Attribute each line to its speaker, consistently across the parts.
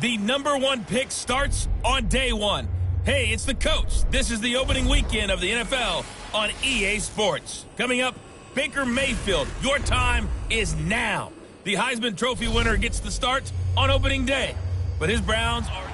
Speaker 1: The #1 pick starts on day one. Hey, it's the coach. This is the opening weekend of the NFL on EA Sports. Coming up, Baker Mayfield. Your time is now. The Heisman Trophy winner gets the start on opening day. But his Browns are...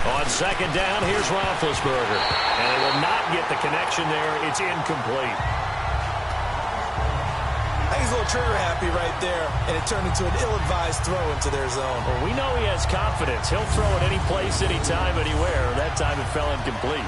Speaker 2: On second down, here's Roethlisberger. And they will not get the connection there. It's incomplete.
Speaker 3: I think he's a little trigger happy right there, and it turned into an ill-advised throw into their zone.
Speaker 2: Well, we know he has confidence. He'll throw it any place, anytime, anywhere. That time it fell incomplete.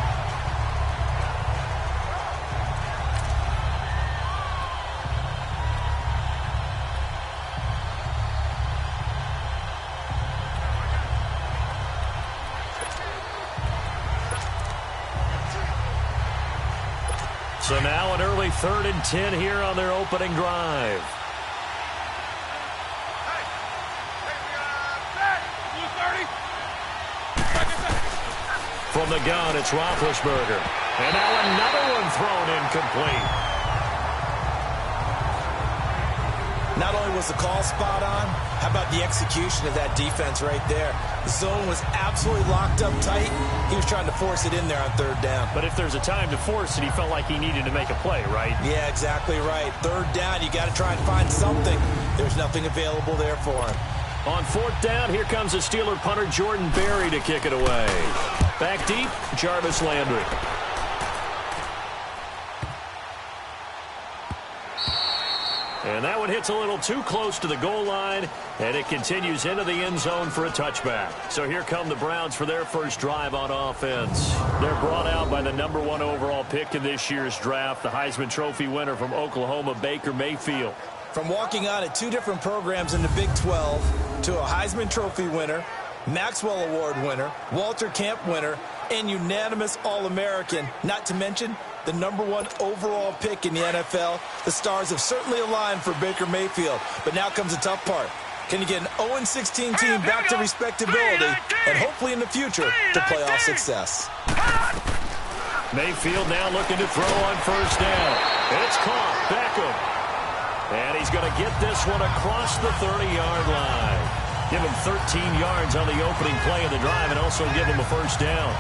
Speaker 2: So now an early 3rd and 10 here on their opening drive. From the gun, it's Roethlisberger. And now another one thrown incomplete.
Speaker 3: Not only was the call spot on, how about the execution of that defense right there? The zone was absolutely locked up tight. He was trying to force it in there on 3rd down.
Speaker 2: But if there's a time to force it, he felt like he needed to make a play, right?
Speaker 3: Yeah, exactly right. 3rd down, you got to try and find something. There's nothing available there for him.
Speaker 2: On 4th down, here comes the Steeler punter Jordan Berry to kick it away. Back deep, Jarvis Landry. And that one hits a little too close to the goal line, and it continues into the end zone for a touchback. So here come the Browns for their first drive on offense. They're brought out by the #1 overall pick in this year's draft, the Heisman Trophy winner from Oklahoma, Baker Mayfield.
Speaker 3: From walking on at 2 different programs in the Big 12 to a Heisman Trophy winner, Maxwell Award winner, Walter Camp winner, and unanimous All-American, not to mention the #1 overall pick in the NFL. The stars have certainly aligned for Baker Mayfield, but now comes the tough part. Can you get an 0-16 team back to respectability and hopefully in the future to playoff success?
Speaker 2: Mayfield now looking to throw on 1st down. It's caught. Beckham. And he's going to get this one across the 30-yard line. Give him 13 yards on the opening play of the drive and also give him a 1st down.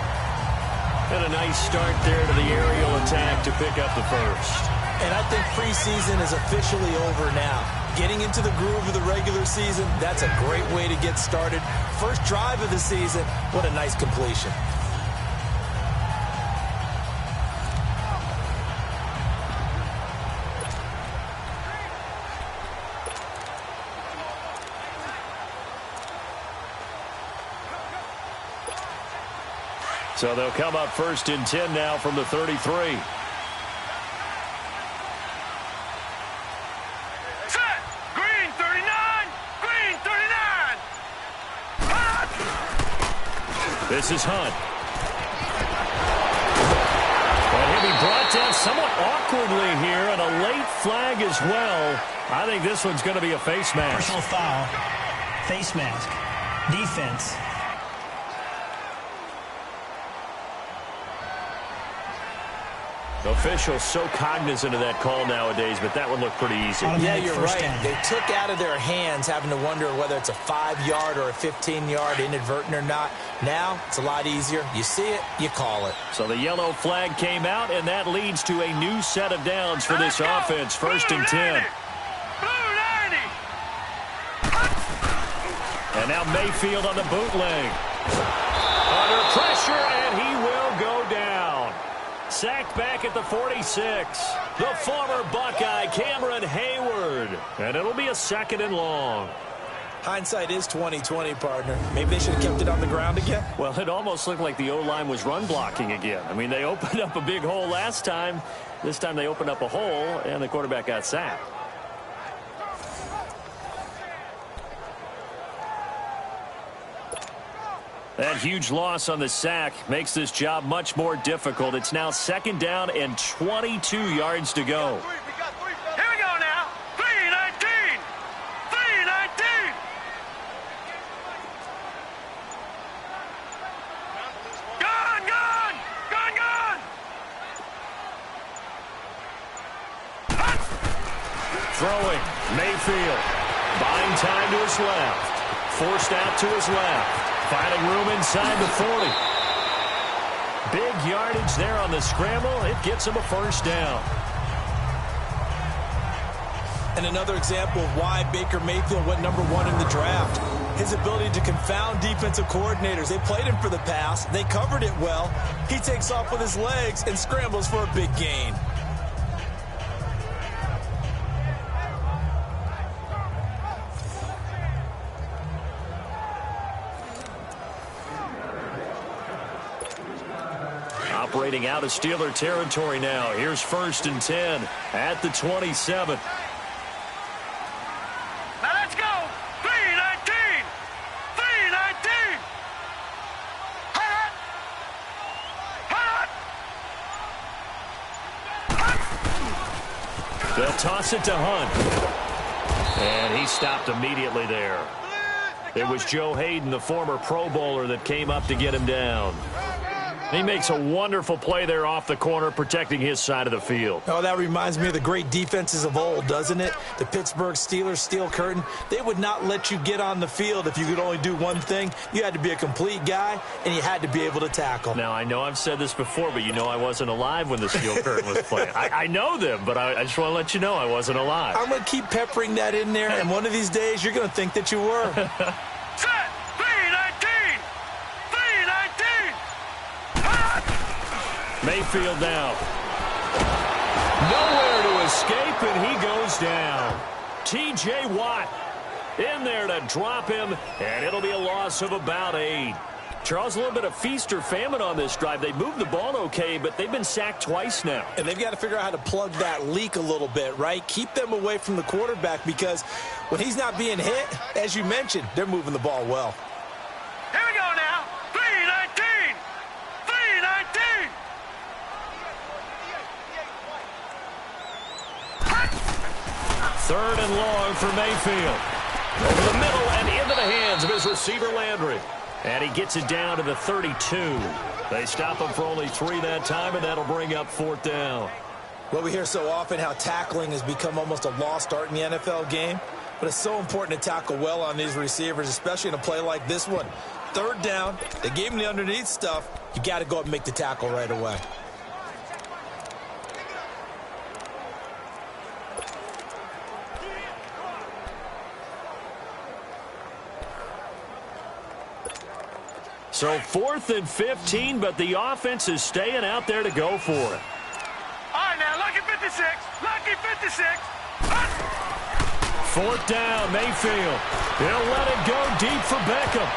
Speaker 2: And a nice start there to the aerial attack to pick up the 1st.
Speaker 3: And I think preseason is officially over now. Getting into the groove of the regular season, that's a great way to get started. First drive of the season, what a nice completion.
Speaker 2: So they'll come up 1st and 10 now from the 33.
Speaker 4: Set! Green 39! Green 39! Hunt!
Speaker 2: This is Hunt. And he'll be brought down somewhat awkwardly here, and a late flag as well. I think this one's going to be a face mask.
Speaker 5: Personal foul. Face mask. Defense.
Speaker 2: Officials so cognizant of that call nowadays, but that one looked pretty easy.
Speaker 3: Yeah, you're right. They took out of their hands having to wonder whether it's a 5-yard or a 15-yard, inadvertent or not. Now, it's a lot easier. You see it, you call it.
Speaker 2: So the yellow flag came out, and that leads to a new set of downs for this offense. 1st and 10. And now Mayfield on the bootleg. Under pressure, and he will go down. Sacked back at the 46. The former Buckeye, Cameron Hayward. cleared. And it'll be a 2nd and long.
Speaker 3: Hindsight is 20/20, partner. Maybe they should have kept it on the ground again.
Speaker 2: Well, it almost looked like the O-line was run blocking again. I mean, they opened up a big hole last time. This time they opened up a hole, and the quarterback got sacked. That huge loss on the sack makes this job much more difficult. It's now 2nd down and 22 yards to go.
Speaker 4: Here we go now. 3-19. 3-19. Gone, gone. Gone, gone.
Speaker 2: Throwing. Mayfield. Buying time to his left. Forced out to his left. Finding room inside the 40. Big yardage there on the scramble. It gets him a 1st down.
Speaker 3: And another example of why Baker Mayfield went #1 in the draft. His ability to confound defensive coordinators. They played him for the pass. They covered it well. He takes off with his legs and scrambles for a big gain.
Speaker 2: Operating out of Steeler territory now. Here's 1st and 10 at the 27.
Speaker 4: Now let's go. 3-19. 3-19. Hut. Hut. Hut.
Speaker 2: They'll toss it to Hunt. And he stopped immediately there. It was Joe Hayden, the former Pro Bowler, that came up to get him down. He makes a wonderful play there off the corner, protecting his side of the field.
Speaker 3: Oh, that reminds me of the great defenses of old, doesn't it? The Pittsburgh Steelers steel curtain. They would not let you get on the field if you could only do one thing. You had to be a complete guy, and you had to be able to tackle.
Speaker 2: Now, I know I've said this before, but you know I wasn't alive when the steel curtain was playing. I know them, but I just want to let you know I wasn't alive.
Speaker 3: I'm going to keep peppering that in there, and one of these days you're going to think that you were.
Speaker 4: Set. 3-19. 3-19.
Speaker 2: Mayfield now. Nowhere to escape, and he goes down. T.J. Watt in there to drop him, and it'll be a loss of about 8. Charles, a little bit of feast or famine on this drive. They moved the ball okay, but they've been sacked twice now.
Speaker 3: And they've got to figure out how to plug that leak a little bit, right? Keep them away from the quarterback, because when he's not being hit, as you mentioned, they're moving the ball well.
Speaker 4: Here we go now. 3-19. 3-19.
Speaker 2: 3rd and long for Mayfield. Over the middle and into the hands of his receiver, Landry. And he gets it down to the 32. They stop him for only 3 that time, and that'll bring up 4th down.
Speaker 3: Well, we hear so often how tackling has become almost a lost art in the NFL game. But it's so important to tackle well on these receivers, especially in a play like this one. 3rd down, they gave him the underneath stuff. You got to go up and make the tackle right away.
Speaker 2: So 4th and 15, but the offense is staying out there to go for it.
Speaker 4: All right, now, lucky 56. Lucky 56.
Speaker 2: 4th down, Mayfield. He'll let it go deep for Beckham.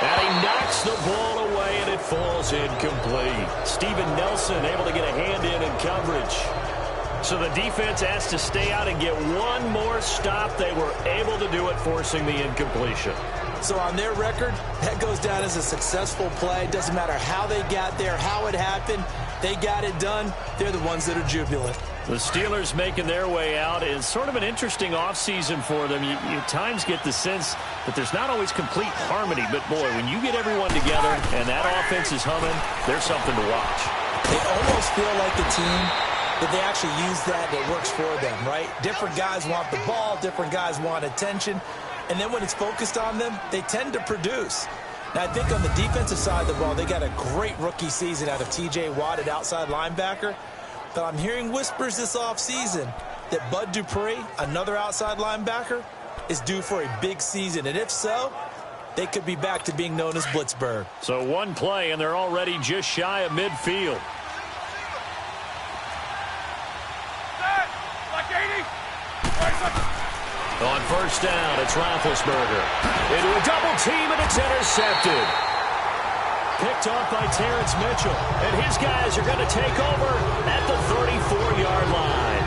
Speaker 2: And he knocks the ball away, and it falls incomplete. Steven Nelson able to get a hand in coverage. So the defense has to stay out and get one more stop. They were able to do it, forcing the incompletion.
Speaker 3: So on their record, that goes down as a successful play. Doesn't matter how they got there, how it happened. They got it done. They're the ones that are jubilant.
Speaker 2: The Steelers making their way out is sort of an interesting offseason for them. You at times get the sense that there's not always complete harmony. But, boy, when you get everyone together and that offense is humming, there's something to watch.
Speaker 3: They almost feel like a team that they actually use that works for them, right? Different guys want the ball. Different guys want attention. And then when it's focused on them, they tend to produce. Now, I think on the defensive side of the ball, they got a great rookie season out of T.J. Watt at outside linebacker. But I'm hearing whispers this offseason that Bud Dupree, another outside linebacker, is due for a big season. And if so, they could be back to being known as Blitzburg.
Speaker 2: So one play, and they're already just shy of midfield.
Speaker 4: Like 80.
Speaker 2: On first down, it's Roethlisberger. Into a double team, and it's intercepted. Picked off by Terrence Mitchell. And his guys are going to take over at the 34-yard line.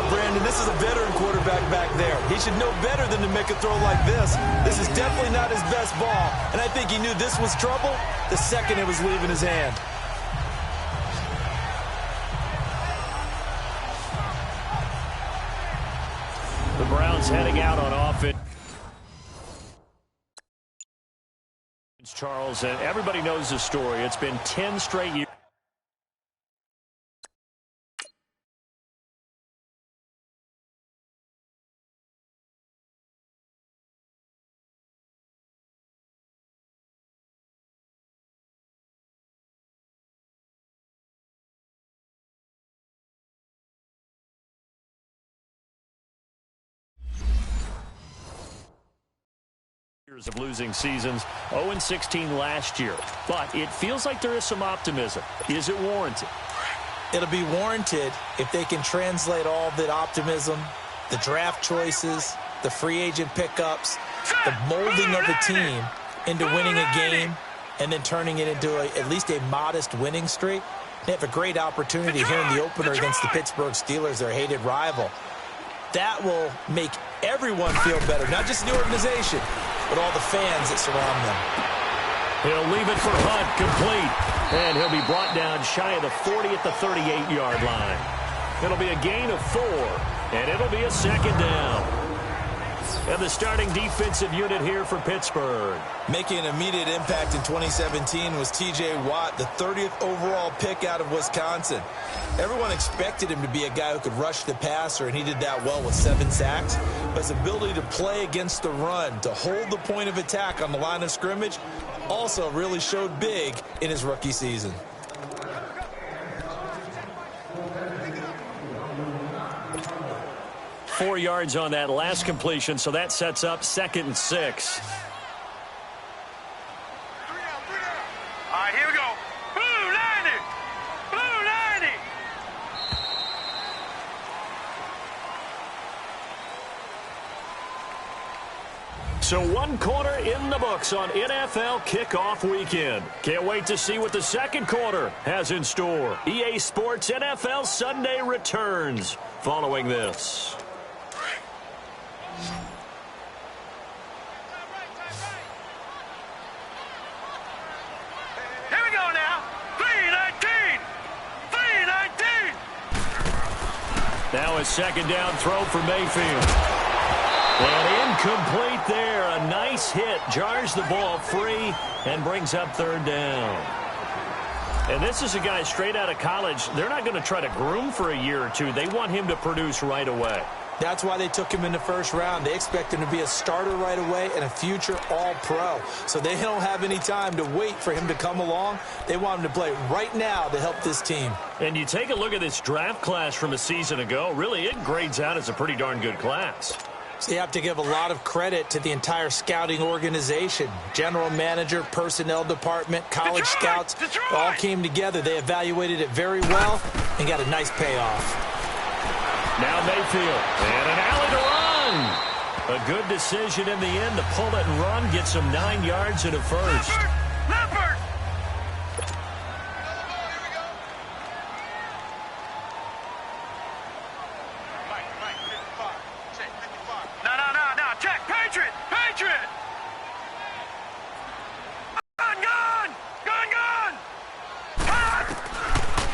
Speaker 3: Brandon, this is a veteran quarterback back there. He should know better than to make a throw like this. This is definitely not his best ball, and I think he knew this was trouble the second it was leaving his hand.
Speaker 2: The Browns heading out on offense. Charles, and everybody knows the story. It's been 10 straight years. Of losing seasons, 0-16 last year, but it feels like there is some optimism. Is it warranted?
Speaker 3: It'll be warranted if they can translate all that optimism, the draft choices, the free agent pickups, the molding of the team into winning a game and then turning it into at least a modest winning streak. They have a great opportunity here in the opener against the Pittsburgh Steelers, their hated rival. That will make everyone feel better, not just the organization, but all the fans that surround them.
Speaker 2: He'll leave it for Hunt, complete. And he'll be brought down shy of the 40 at the 38-yard line. It'll be a gain of 4, and it'll be a second down. And the starting defensive unit here for Pittsburgh.
Speaker 3: Making an immediate impact in 2017 was T.J. Watt, the 30th overall pick out of Wisconsin. Everyone expected him to be a guy who could rush the passer, and he did that well with 7 sacks. But his ability to play against the run, to hold the point of attack on the line of scrimmage, also really showed big in his rookie season.
Speaker 2: Four yards on that last completion, so that sets up 2nd and 6.
Speaker 4: All right, here we go. Blue 90! Blue 90!
Speaker 2: So 1 quarter in the books on NFL kickoff weekend. Can't wait to see what the second quarter has in store. EA Sports NFL Sunday returns following this.
Speaker 4: Here we go now. 319! 319!
Speaker 2: Now a second down throw for Mayfield. And incomplete there. A nice hit. Jars the ball free and brings up 3rd down. And this is a guy straight out of college. They're not going to try to groom for a year or two. They want him to produce right away.
Speaker 3: That's why they took him in the first round. They expect him to be a starter right away and a future All-Pro. So they don't have any time to wait for him to come along. They want him to play right now to help this team.
Speaker 2: And you take a look at this draft class from a season ago. Really, it grades out as a pretty darn good class.
Speaker 3: So you have to give a lot of credit to the entire scouting organization. General manager, personnel department, college scouts, all came together. They evaluated it very well and got a nice payoff.
Speaker 2: Now Mayfield, and an alley to run. A good decision in the end to pull it and run, get some 9 yards and a first.
Speaker 4: Leopard! No. Check. Patriot! Patriot! Gun!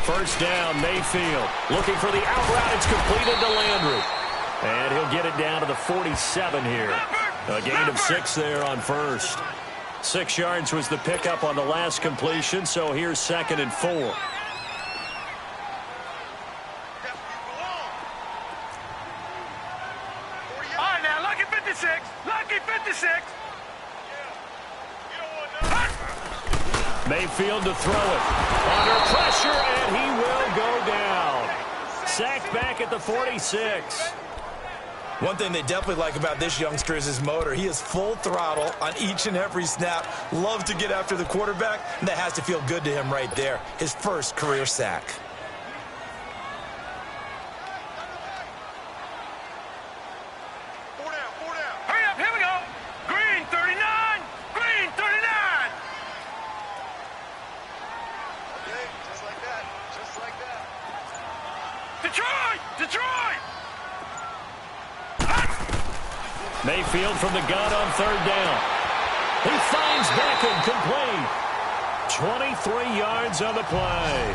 Speaker 2: First down, Mayfield. Looking for the out route. It's completed to Landry. And he'll get it down to the 47 here. A gain of 6 there on first. 6 yards was the pickup on the last completion, so here's 2nd and 4.
Speaker 4: All right, now, lucky 56. Lucky 56.
Speaker 2: Mayfield to throw it. Under pressure, and he will go down. Sacked back at the 46.
Speaker 3: One thing they definitely like about this youngster is his motor. He is full throttle on each and every snap. Loves to get after the quarterback, and that has to feel good to him right there. His first career sack.
Speaker 2: Mayfield from the gun on third down. He finds Beckham complete. 23 yards on the play.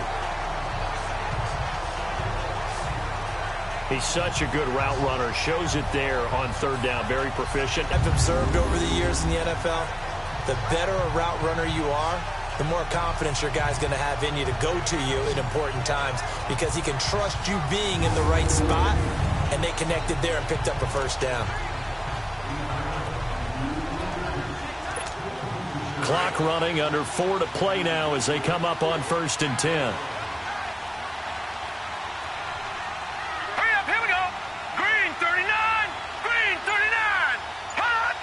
Speaker 2: He's such a good route runner. Shows it there on third down. Very proficient.
Speaker 3: I've observed over the years in the NFL, the better a route runner you are, the more confidence your guy's going to have in you to go to you in important times because he can trust you being in the right spot, and they connected there and picked up a first down.
Speaker 2: Clock running, under 4 to play now as they come up on 1st and 10.
Speaker 4: Hurry up, here we go. Green 39, green 39. Hot.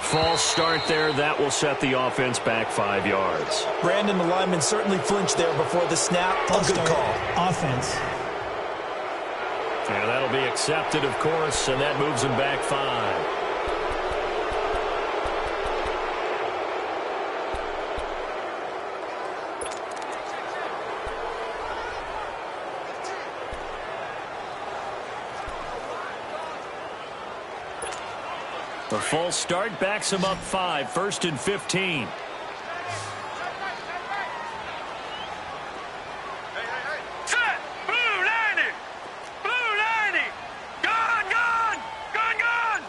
Speaker 2: False start there. That will set the offense back 5 yards.
Speaker 3: Brandon, the lineman certainly flinched there before the snap. A good call.
Speaker 5: Offense.
Speaker 2: And that'll be accepted, of course, and that moves him back 5. The false start backs him up 5, 1st and 15.
Speaker 4: Set. Blue 90. Blue 90. Gone, gone. Gone, gone.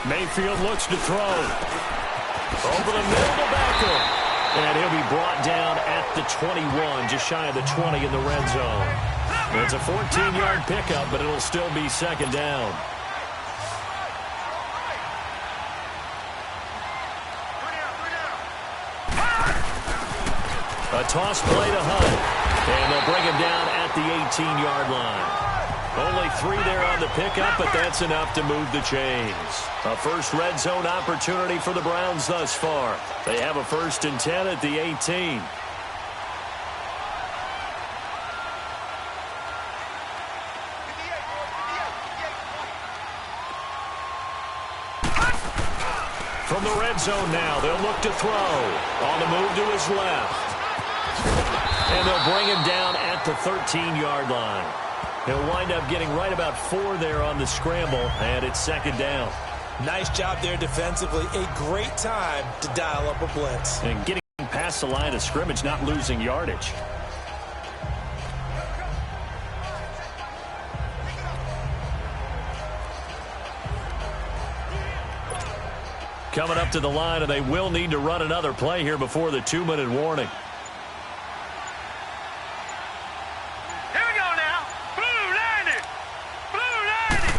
Speaker 2: Mayfield looks to throw. Over the middle to Beckham. And he'll be brought down at the 21, just shy of the 20 in the red zone. It's a 14-yard pickup, but it'll still be 2nd down. A toss play to Hunt. And they'll bring him down at the 18-yard line. Only 3 there on the pickup, but that's enough to move the chains. A first red zone opportunity for the Browns thus far. They have a 1st and 10 at the 18. From the red zone now, they'll look to throw. On the move to his left. And they'll bring him down at the 13-yard line. He'll wind up getting right about 4 there on the scramble, and it's 2nd down.
Speaker 3: Nice job there defensively. A great time to dial up a blitz.
Speaker 2: And getting past the line of scrimmage, not losing yardage. Coming up to the line, and they will need to run another play here before the 2-minute warning.
Speaker 4: Here we go now. Blue 90. Blue 90.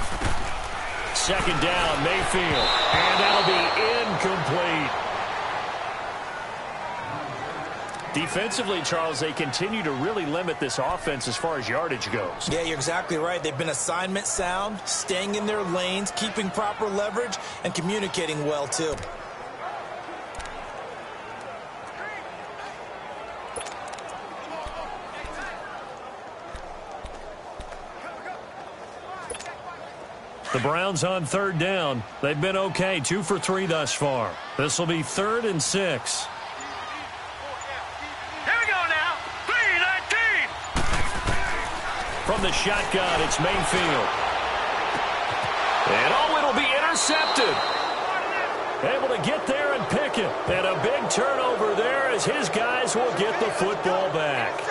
Speaker 2: 2nd down, Mayfield. And that'll be incomplete. Defensively, Charles, they continue to really limit this offense as far as yardage goes.
Speaker 3: Yeah, you're exactly right. They've been assignment sound, staying in their lanes, keeping proper leverage, and communicating well, too.
Speaker 2: The Browns on 3rd down. They've been okay, 2 for 3 thus far. This will be 3rd and 6. From the shotgun, it's Mayfield. And it'll be intercepted. Able to get there and pick it. And a big turnover there as his guys will get the football back.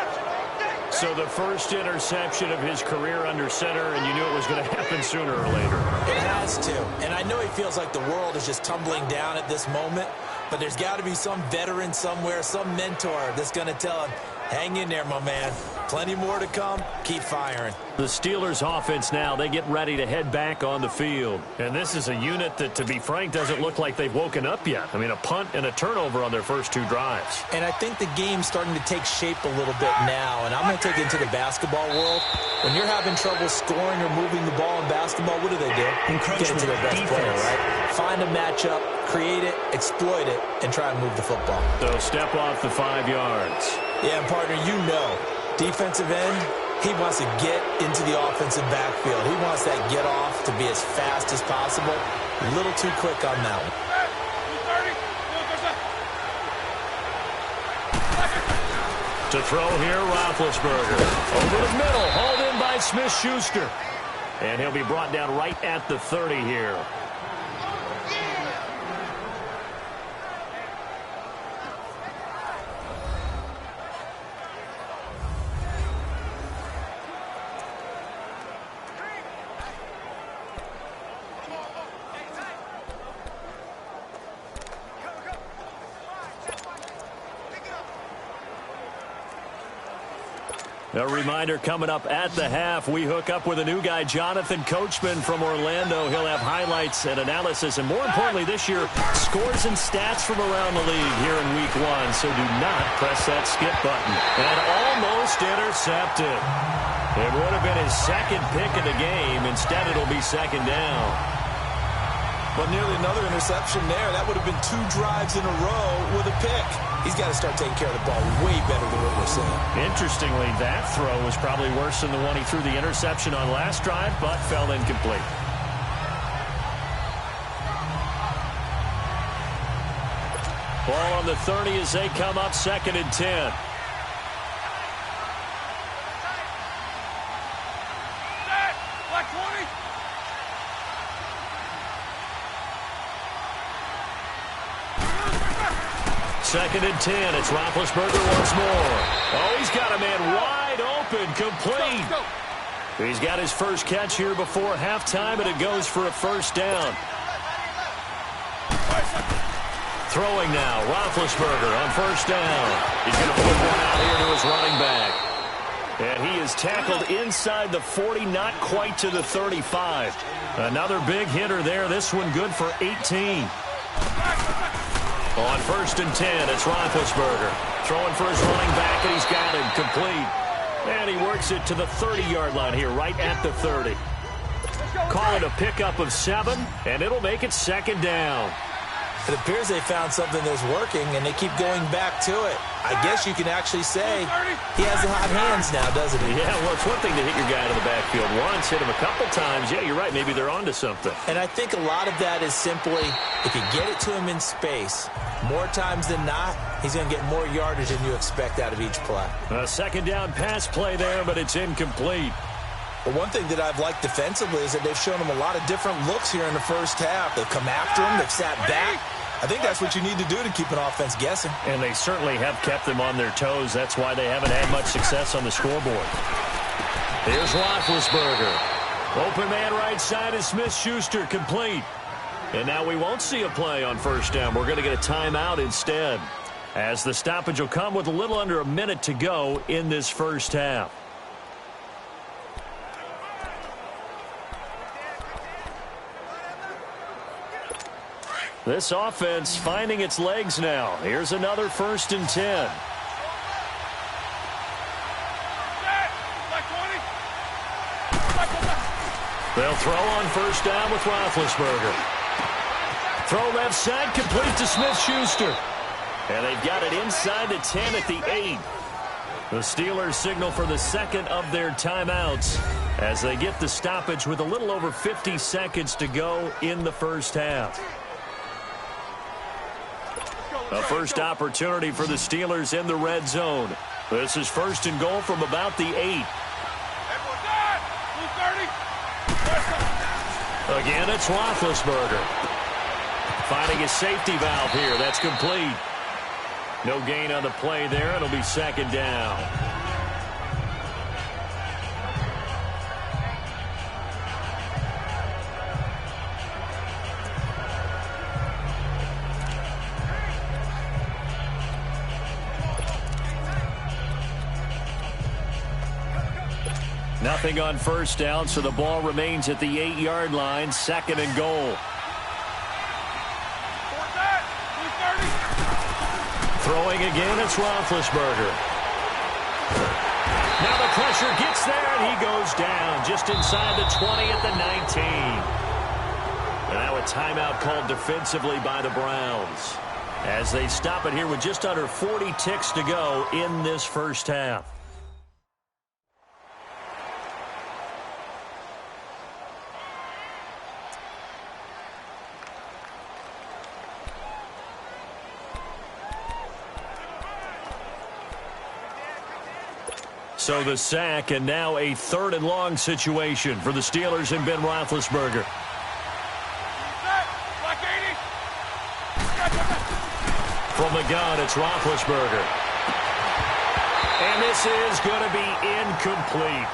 Speaker 2: So the first interception of his career under center, and you knew it was going to happen sooner or later.
Speaker 3: It has to. And I know he feels like the world is just tumbling down at this moment, but there's got to be some veteran somewhere, some mentor that's going to tell him, hang in there, my man. Plenty more to come. Keep firing.
Speaker 2: The Steelers offense now, they get ready to head back on the field. And this is a unit that, to be frank, doesn't look like they've woken up yet. I mean, a punt and a turnover on their first 2 drives.
Speaker 3: And I think the game's starting to take shape a little bit now. And I'm going to take it into the basketball world. When you're having trouble scoring or moving the ball in basketball, what do? Get it to their best player, right? Find a matchup, create it, exploit it, and try and move the football.
Speaker 2: So step off the 5 yards.
Speaker 3: Yeah, and partner, you know, defensive end, he wants to get into the offensive backfield. He wants that get off to be as fast as possible. A little too quick on that one.
Speaker 2: To throw here, Roethlisberger. Over the middle, hauled in by Smith-Schuster. And he'll be brought down right at the 30 here. A reminder coming up at the half, we hook up with a new guy, Jonathan Coachman from Orlando. He'll have highlights and analysis, and more importantly this year, scores and stats from around the league here in Week 1. So do not press that skip button. And almost intercepted. It would have been his second pick of the game. Instead, it'll be second down.
Speaker 3: But nearly another interception there. That would have been 2 drives in a row with a pick. He's got to start taking care of the ball way better than what we're seeing.
Speaker 2: Interestingly, that throw was probably worse than the one he threw the interception on last drive, but fell incomplete. Ball on the 30 as they come up, 2nd and 10.
Speaker 4: Black 20.
Speaker 2: 2nd and 10. It's Roethlisberger once more. Oh, he's got a man wide open, complete. He's got his first catch here before halftime, and it goes for a first down. Throwing now, Roethlisberger on first down. He's going to put one out here to his running back. And he is tackled inside the 40, not quite to the 35. Another big hitter there. This one good for 18. On 1st and 10, it's Roethlisberger. Throwing for his running back, and he's got him complete. And he works it to the 30-yard line here, right at the 30. Call it a pickup of 7, and it'll make it 2nd down.
Speaker 3: It appears they found something that's working, and they keep going back to it. I guess you can actually say he has the hot hands now, doesn't he?
Speaker 2: Yeah, well, it's one thing to hit your guy to the backfield once, hit him a couple times. Yeah, you're right. Maybe they're onto something.
Speaker 3: And I think a lot of that is simply if you get it to him in space, more times than not, he's going to get more yardage than you expect out of each play.
Speaker 2: A 2nd down pass play there, but it's incomplete.
Speaker 3: But one thing that I've liked defensively is that they've shown him a lot of different looks here in the first half. They've come after him. They've sat back. I think that's what you need to do to keep an offense guessing.
Speaker 2: And they certainly have kept them on their toes. That's why they haven't had much success on the scoreboard. Here's Roethlisberger. Open man right side is Smith-Schuster, complete. And now we won't see a play on first down. We're going to get a timeout instead, as the stoppage will come with a little under a minute to go in this first half. This offense finding its legs now. Here's another 1st and 10. They'll throw on first down with Roethlisberger. Throw left side, complete to Smith-Schuster. And they've got it inside the 10 at the 8. The Steelers signal for the 2nd of their timeouts as they get the stoppage with a little over 50 seconds to go in the first half. A first opportunity for the Steelers in the red zone. This is 1st and goal from about the 8. Again, it's Roethlisberger. Finding his safety valve here. That's complete. No gain on the play there. It'll be 2nd down. Nothing on first down, so the ball remains at the 8-yard line. 2nd and goal. Throwing again, it's Roethlisberger. Now the pressure gets there, and he goes down just inside the 20 at the 19. And now a timeout called defensively by the Browns, as they stop it here with just under 40 ticks to go in this first half. So the sack, and now a 3rd and long situation for the Steelers and Ben Roethlisberger. From the gun, it's Roethlisberger. And this is going to be incomplete.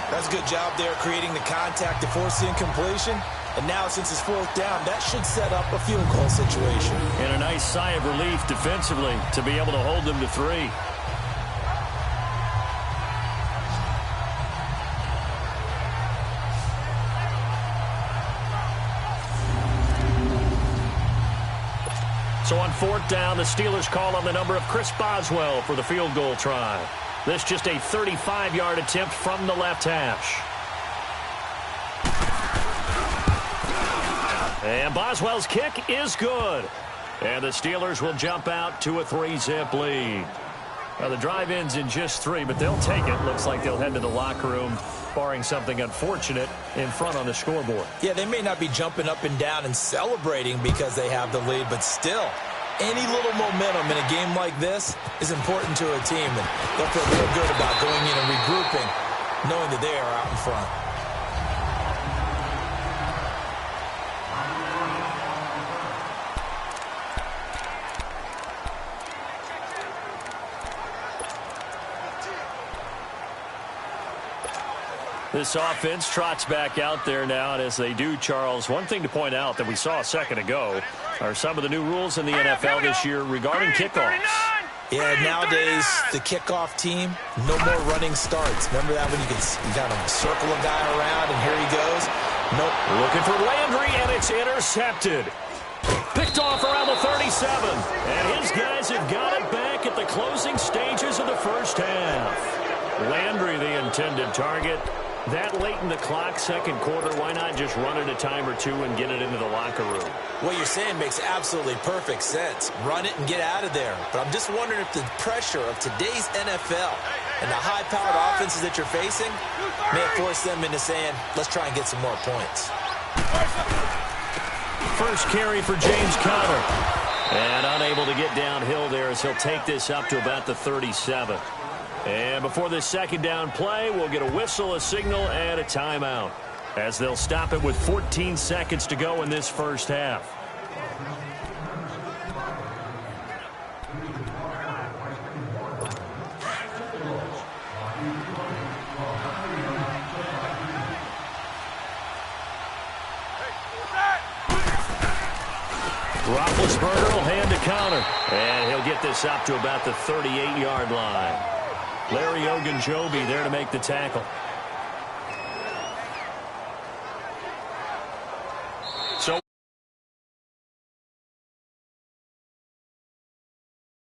Speaker 3: That's a good job there creating the contact to force the incompletion. And now since it's 4th down, that should set up a field goal situation.
Speaker 2: And a nice sigh of relief defensively to be able to hold them to 3. So on 4th down, the Steelers call on the number of Chris Boswell for the field goal try. This just a 35-yard attempt from the left hash. And Boswell's kick is good. And the Steelers will jump out to a 3-zip lead. Now the drive ends in just 3, but they'll take it. Looks like they'll head to the locker room, barring something unfortunate in front on the scoreboard.
Speaker 3: Yeah, they may not be jumping up and down and celebrating because they have the lead, but still, any little momentum in a game like this is important to a team, and they'll feel real good about going in and regrouping, knowing that they are out in front.
Speaker 2: This offense trots back out there now, and as they do, Charles, one thing to point out that we saw a second ago are some of the new rules in the NFL this year regarding kickoffs.
Speaker 3: Yeah, nowadays, the kickoff team, no more running starts. Remember that when you kind of circle a guy around, and here he goes? Nope.
Speaker 2: Looking for Landry, and it's intercepted. Picked off around the 37. And his guys have got it back at the closing stages of the first half. Landry, the intended target. That late in the clock, second quarter, why not just run it a time or two and get it into the locker room?
Speaker 3: What you're saying makes absolutely perfect sense. Run it and get out of there. But I'm just wondering if the pressure of today's NFL and the high-powered offenses that you're facing may have forced them into saying, let's try and get some more points.
Speaker 2: First carry for James Conner. And unable to get downhill there as he'll take this up to about the 37. And before this second down play, we'll get a whistle, a signal, and a timeout, as they'll stop it with 14 seconds to go in this first half. Roethlisberger will hand to Conner, and he'll get this up to about the 38-yard line. Larry Ogunjobi there to make the tackle.